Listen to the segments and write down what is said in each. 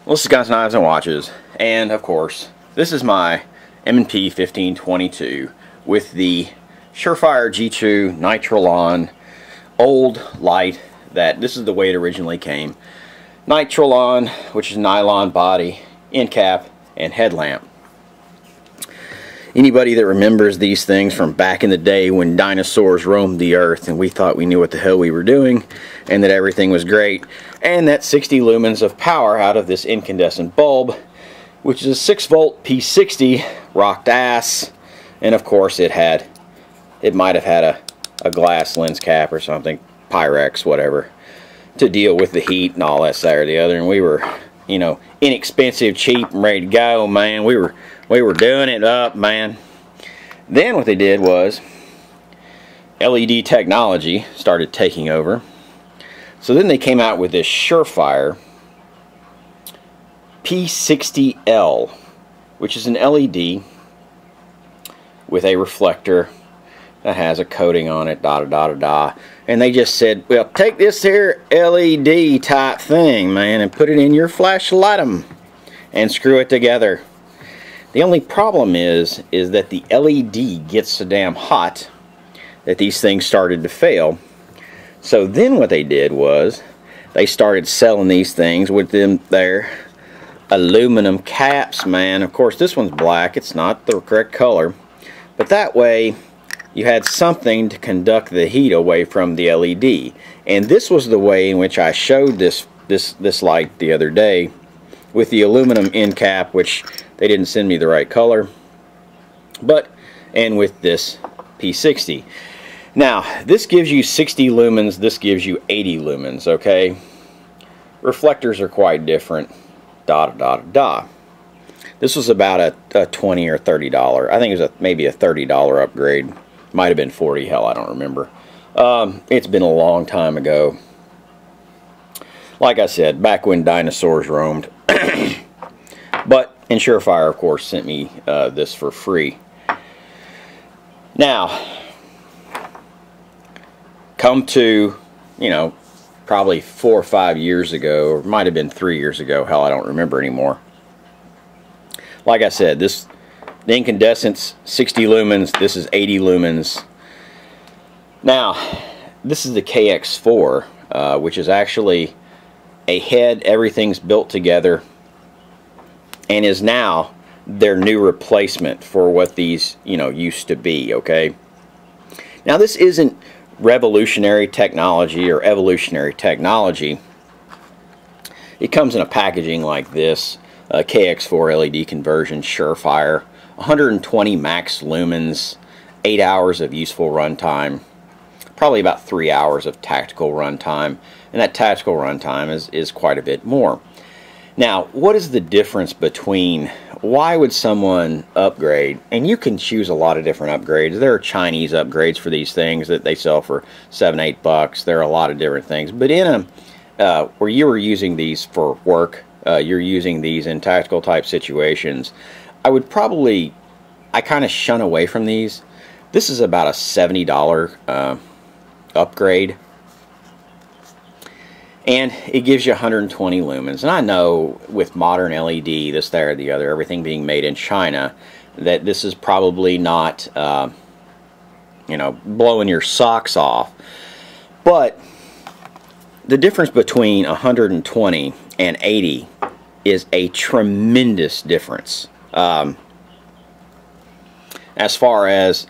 Well, this is Guns, Knives, and Watches, and of course, this is my M&P 1522 with the Surefire G2 Nitrolon old light. This is the way it originally came. Nitrolon, which is nylon body, end cap, and headlamp. Anybody that remembers these things from back in the day when dinosaurs roamed the earth and we thought we knew what the hell we were doing and that everything was great, and that 60 lumens of power out of this incandescent bulb, which is a 6 volt P60, rocked ass, and of course it might have had a glass lens cap or something, Pyrex, whatever, to deal with the heat and all that side or the other. And we were, you know, inexpensive, cheap, and ready to go, man. We were doing it up, man. Then what they did was LED technology started taking over. So then they came out with this Surefire P60L, which is an LED with a reflector that has a coating on it, and they just said, well, take this here LED type thing, man, and put it in your flashlight and screw it together. The only problem is that the LED gets so damn hot that these things started to fail. So then what they did was they started selling these things with their aluminum caps, man. Of course, this one's black. It's not the correct color, but that way you had something to conduct the heat away from the LED. And this was the way in which I showed this light the other day with the aluminum end cap, which they didn't send me the right color, and with this P60. Now, this gives you 60 lumens, this gives you 80 lumens, okay? Reflectors are quite different, This was about a $20 or $30. I think it was maybe a $30 upgrade. Might have been 40, hell, I don't remember. It's been a long time ago. Like I said, back when dinosaurs roamed. And Surefire, of course, sent me this for free. Now, come to, you know, probably 4 or 5 years ago, or might have been 3 years ago, hell, I don't remember anymore. Like I said, the incandescent's 60 lumens, this is 80 lumens. Now, this is the KX4, which is actually a head, everything's built together, and is now their new replacement for what these, you know, used to be, okay? Now, this isn't revolutionary technology or evolutionary technology. It comes in a packaging like this, KX4 LED conversion, Surefire, 120 max lumens, 8 hours of useful runtime, probably about 3 hours of tactical runtime, and that tactical runtime is quite a bit more. Now, what is the difference between, why would someone upgrade? And you can choose a lot of different upgrades. There are Chinese upgrades for these things that they sell for $7, $8. There are a lot of different things. But in where you were using these for work, you're using these in tactical type situations, I kind of shun away from these. This is about a $70 upgrade. And it gives you 120 lumens. And I know with modern LED, this, there, the other, everything being made in China, that this is probably not, you know, blowing your socks off. But the difference between 120 and 80 is a tremendous difference. As far as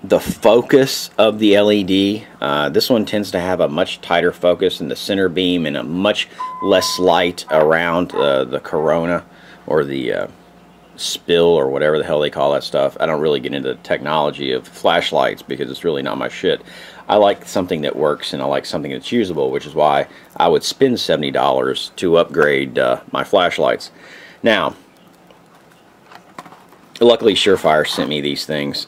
the focus of the LED, this one tends to have a much tighter focus in the center beam and a much less light around the corona or the spill or whatever the hell they call that stuff. I don't really get into the technology of flashlights because it's really not my shit. I like something that works and I like something that's usable, which is why I would spend $70 to upgrade my flashlights. Now, luckily Surefire sent me these things.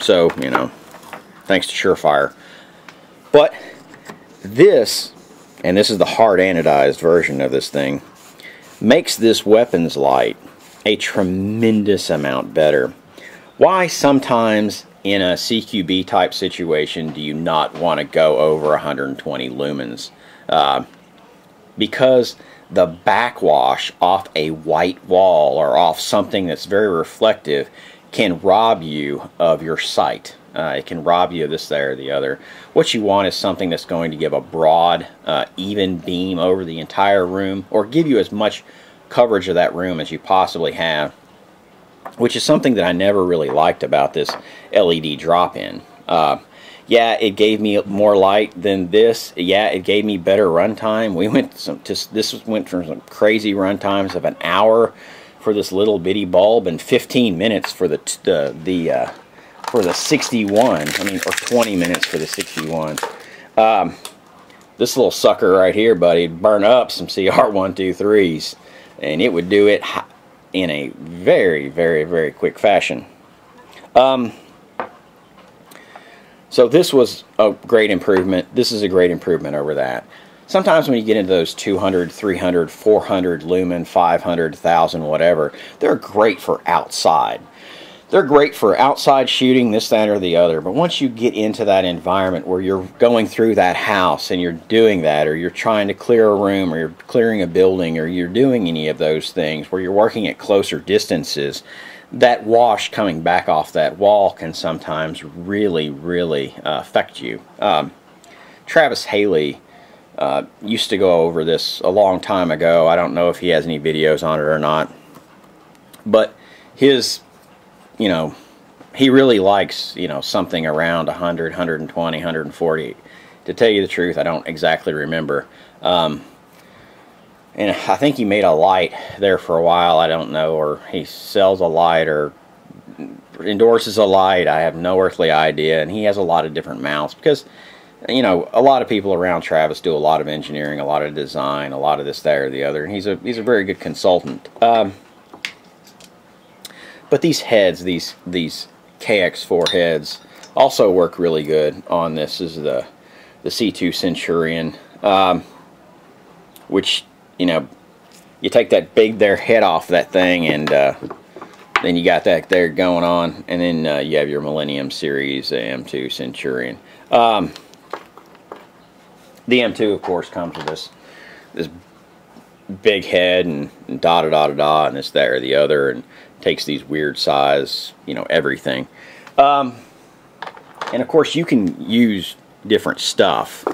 So, you know, thanks to Surefire. But this, and this is the hard anodized version of this thing, makes this weapons light a tremendous amount better. Why sometimes in a CQB type situation do you not want to go over 120 lumens? Because the backwash off a white wall or off something that's very reflective can rob you of your sight. It can rob you of this, that, or the other. What you want is something that's going to give a broad, even beam over the entire room, or give you as much coverage of that room as you possibly have, which is something that I never really liked about this LED drop-in. Yeah, it gave me more light than this. Yeah, it gave me better runtime. We went this went from some crazy run times of an hour for this little bitty bulb and 15 minutes for the 61. I mean, or 20 minutes for the 61. This little sucker right here, buddy, would burn up some CR123s, and it would do it in a very, very, very quick fashion. So this was a great improvement. This is a great improvement over that. Sometimes when you get into those 200, 300, 400 lumen, 500, 1,000, whatever, they're great for outside. They're great for outside shooting, this, that, or the other. But once you get into that environment where you're going through that house and you're doing that, or you're trying to clear a room, or you're clearing a building, or you're doing any of those things where you're working at closer distances, that wash coming back off that wall can sometimes really, really affect you. Travis Haley used to go over this a long time ago. I don't know if he has any videos on it or not. But his, you know, he really likes, you know, something around 100, 120, 140. To tell you the truth, I don't exactly remember. And I think he made a light there for a while, I don't know, or he sells a light or endorses a light, I have no earthly idea. And he has a lot of different mounts because, you know, a lot of people around Travis do a lot of engineering, a lot of design, a lot of this, that, or the other, and he's a very good consultant. But these heads, these KX4 heads, also work really good on this. This is the C2 Centurion, which, you know, you take that big head off that thing, and then you got that there going on, and then you have your Millennium Series M2 Centurion. The M2, of course, comes with this big head and da-da-da-da-da, and this, that, or the other, and takes these weird size, you know, everything. And of course, you can use different stuff.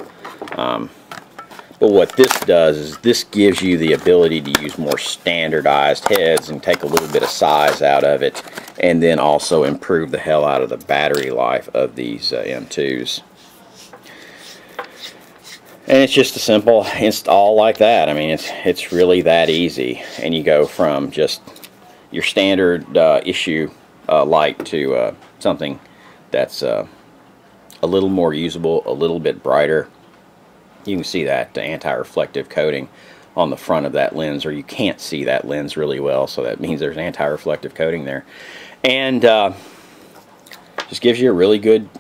But what this does is this gives you the ability to use more standardized heads and take a little bit of size out of it, and then also improve the hell out of the battery life of these M2s. And it's just a simple install like that. I mean, it's really that easy. And you go from just your standard issue light to something that's a little more usable, a little bit brighter. You can see that anti-reflective coating on the front of that lens, or you can't see that lens really well, so that means there's anti-reflective coating there. And just gives you a really good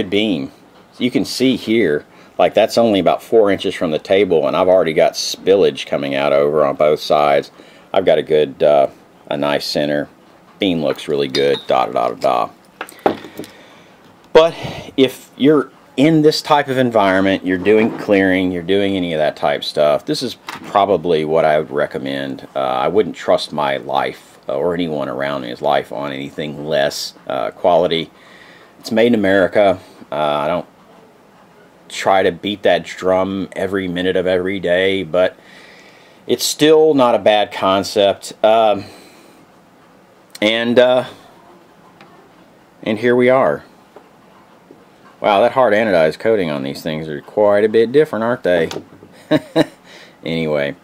beam. So you can see here, like that's only about 4 inches from the table, and I've already got spillage coming out over on both sides. I've got a good, a nice center. Beam looks really good, da-da-da-da-da. But if you're in this type of environment, you're doing clearing, you're doing any of that type stuff, this is probably what I would recommend. I wouldn't trust my life or anyone around me's life on anything less quality. It's made in America. I don't try to beat that drum every minute of every day, but it's still not a bad concept. And here we are. Wow, that hard anodized coating on these things are quite a bit different, aren't they? Anyway,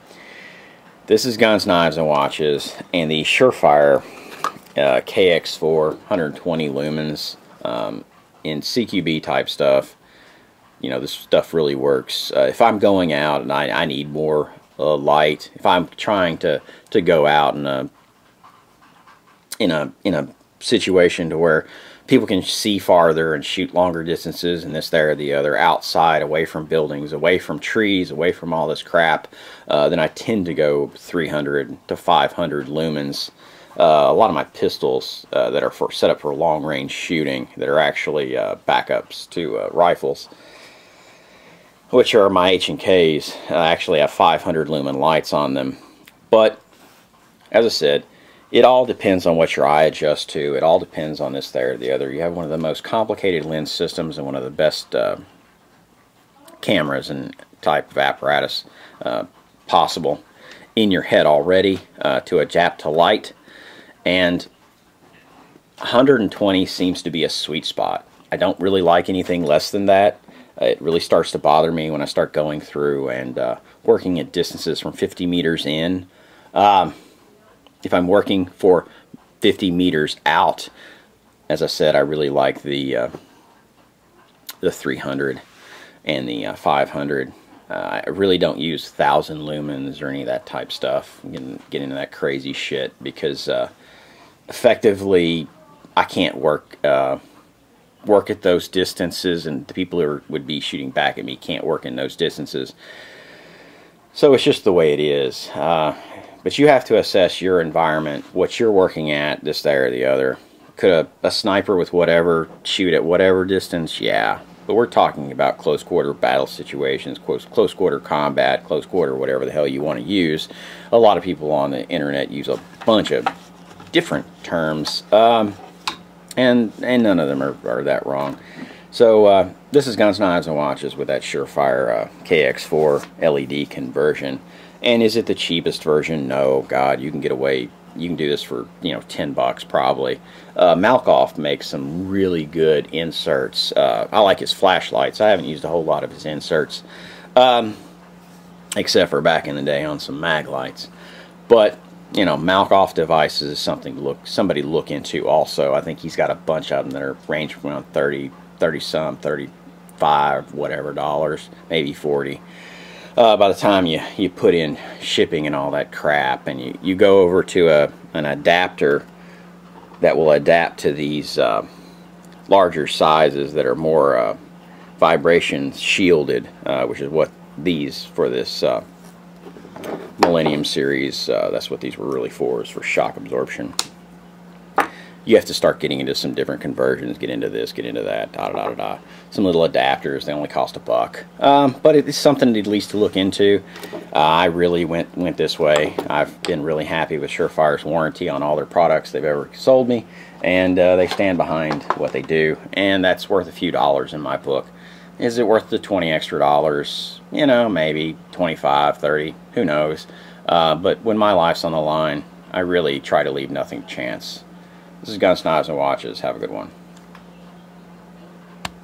this is Guns, Knives, and Watches, and the Surefire KX4 120 lumens in CQB type stuff. You know, this stuff really works. If I'm going out and I need more light, if I'm trying to go out in a situation to where people can see farther and shoot longer distances and this, there, or the other, outside, away from buildings, away from trees, away from all this crap, then I tend to go 300 to 500 lumens. A lot of my pistols that are set up for long-range shooting, that are actually backups to rifles, which are my H&Ks. Actually have 500 lumen lights on them. But as I said, it all depends on what your eye adjusts to. It all depends on this, there, or the other. You have one of the most complicated lens systems and one of the best cameras and type of apparatus possible in your head already to adapt to light. And 120 seems to be a sweet spot. I don't really like anything less than that. It really starts to bother me when I start going through and working at distances from 50 meters in. If I'm working for 50 meters out, as I said, I really like the 300 and the 500. I really don't use 1,000 lumens or any of that type stuff. Get into that crazy shit because effectively I can't work at those distances, and the people who would be shooting back at me can't work in those distances. So it's just the way it is. But you have to assess your environment, what you're working at, this, that, or the other. Could a sniper with whatever shoot at whatever distance? Yeah. But we're talking about close quarter battle situations, close quarter combat, close quarter whatever the hell you want to use. A lot of people on the internet use a bunch of different terms, and none of them are that wrong. So this is Guns, Knives, and Watches with that Surefire KX4 LED conversion. And is it the cheapest version? No, God, you can get away. You can do this for, you know, $10 probably. Malkoff makes some really good inserts. I like his flashlights. I haven't used a whole lot of his inserts, except for back in the day on some mag lights. But you know, Malkoff devices is something to somebody look into also. I think he's got a bunch of them that are range from around 30 some, 35, whatever dollars, maybe 40. By the time you put in shipping and all that crap, and you go over to an adapter that will adapt to these larger sizes that are more vibration shielded, which is what these for this Millennium series, that's what these were really for, is for shock absorption. You have to start getting into some different conversions, get into this, get into that, some little adapters. They only cost $1, but it's something at least to look into. I really went this way. I've been really happy with Surefire's warranty on all their products they've ever sold me, and they stand behind what they do, and that's worth a few dollars in my book. Is it worth the $20 extra? You know, maybe 25, 30, who knows? But when my life's on the line, I really try to leave nothing to chance. This is Guns, Knives, and Watches. Have a good one.